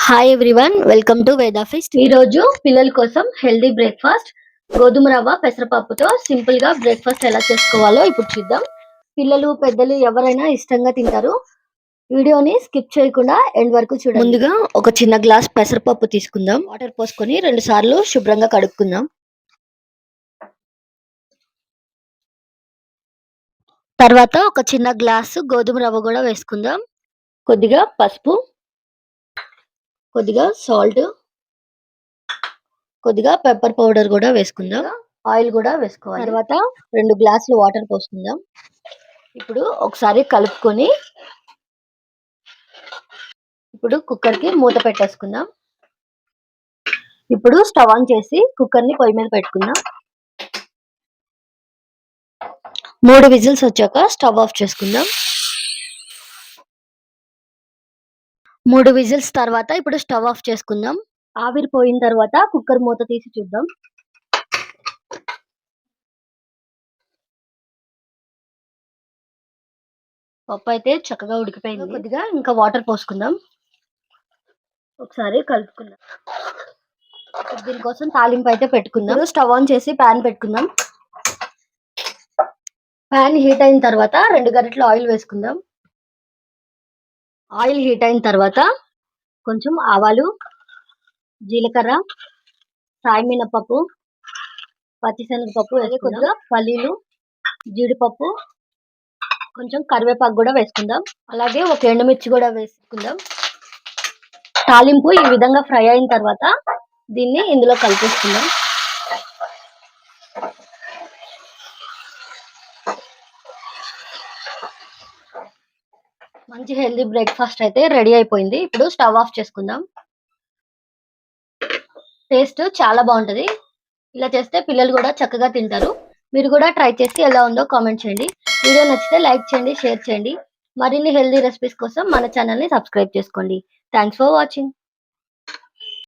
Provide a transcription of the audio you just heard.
Hi everyone, welcome to Veda feast. ఈ రోజు పిల్లల కోసం హెల్దీ బ్రేక్ఫాస్ట్ గోధుమ రవ్వ పెసరపప్పుతో సింపుల్ గా బ్రేక్ఫాస్ట్ ఎలా చేసుకోవాలో ఇప్పుడు చూద్దాం. పిల్లలు పెద్దలు ఎవరైనా ఇష్టంగా తింటారు. వీడియోని స్కిప్ చేయకుండా ఎండ్ వరకు చూడండి. ముందుగా ఒక చిన్న గ్లాస్ పెసరపప్పు తీసుకుందాం. వాటర్ పోసుకొని 2 సార్లు శుభ్రంగా కడుక్కుందాం. తర్వాత ఒక చిన్న గ్లాసు గోధుమ రవ్వ కూడా వేసుకుందాం. కొద్దిగా పసుపు, కొద్దిగా సాల్ట్, కొద్దిగా పెప్పర్ పౌడర్ కూడా వేసుకుందాం. ఆయిల్ కూడా వేసుకోవాలి. తర్వాత 2 గ్లాసులు వాటర్ పోసుకుందాం. ఇప్పుడు ఒకసారి కలుపుకొని ఇప్పుడు కుక్కర్ కి మూత పెట్టేసుకుందాం. ఇప్పుడు స్టవ్ ఆన్ చేసి కుక్కర్ ని పొయ్యి మీద పెట్టుకుందాం. 3 విజిల్స్ వచ్చాక స్టవ్ ఆఫ్ చేసుకుందాం. 3 విజిల్స్ తర్వాత ఇప్పుడు స్టవ్ ఆఫ్ చేసుకుందాం. ఆవిరి పోయిన తర్వాత కుక్కర్ మూత తీసి చూద్దాం. పప్పు అయితే చక్కగా ఉడికిపోయింది. కొద్దిగా ఇంకా వాటర్ పోసుకుందాం. ఒకసారి కలుపుకుందాం. దీనికోసం తాలింపు అయితే పెట్టుకుందాం. స్టవ్ ఆన్ చేసి ప్యాన్ పెట్టుకుందాం. ప్యాన్ హీట్ అయిన తర్వాత 2 గరిటెలు ఆయిల్ వేసుకుందాం. ఆయిల్ హీట్ అయిన తర్వాత కొంచెం ఆవాలు, జీలకర్ర, సాయి మినపప్పు, పచ్చిశనగపప్పు, కొద్దిగా పల్లీలు, జీడిపప్పు, కొంచెం కరివేపాకు కూడా వేసుకుందాం. అలాగే ఒక ఎండుమిర్చి కూడా వేసుకుందాం. తాలింపు ఈ విధంగా ఫ్రై అయిన తర్వాత దీన్ని ఇందులో కలిపేసుకుందాం. మంచి హెల్దీ బ్రేక్ఫాస్ట్ అయితే రెడీ అయిపోయింది. ఇప్పుడు స్టవ్ ఆఫ్ చేసుకుందాం. టేస్ట్ చాలా బాగుంటది. ఇలా చేస్తే పిల్లలు కూడా చక్కగా తింటారు. మీరు కూడా ట్రై చేసి ఎలా ఉందో కామెంట్ చేయండి. వీడియో నచ్చితే లైక్ చేయండి, షేర్ చేయండి. మరిన్ని హెల్దీ రెసిపీస్ కోసం మన ఛానల్ ని సబ్స్క్రైబ్ చేసుకోండి. Thanks for watching.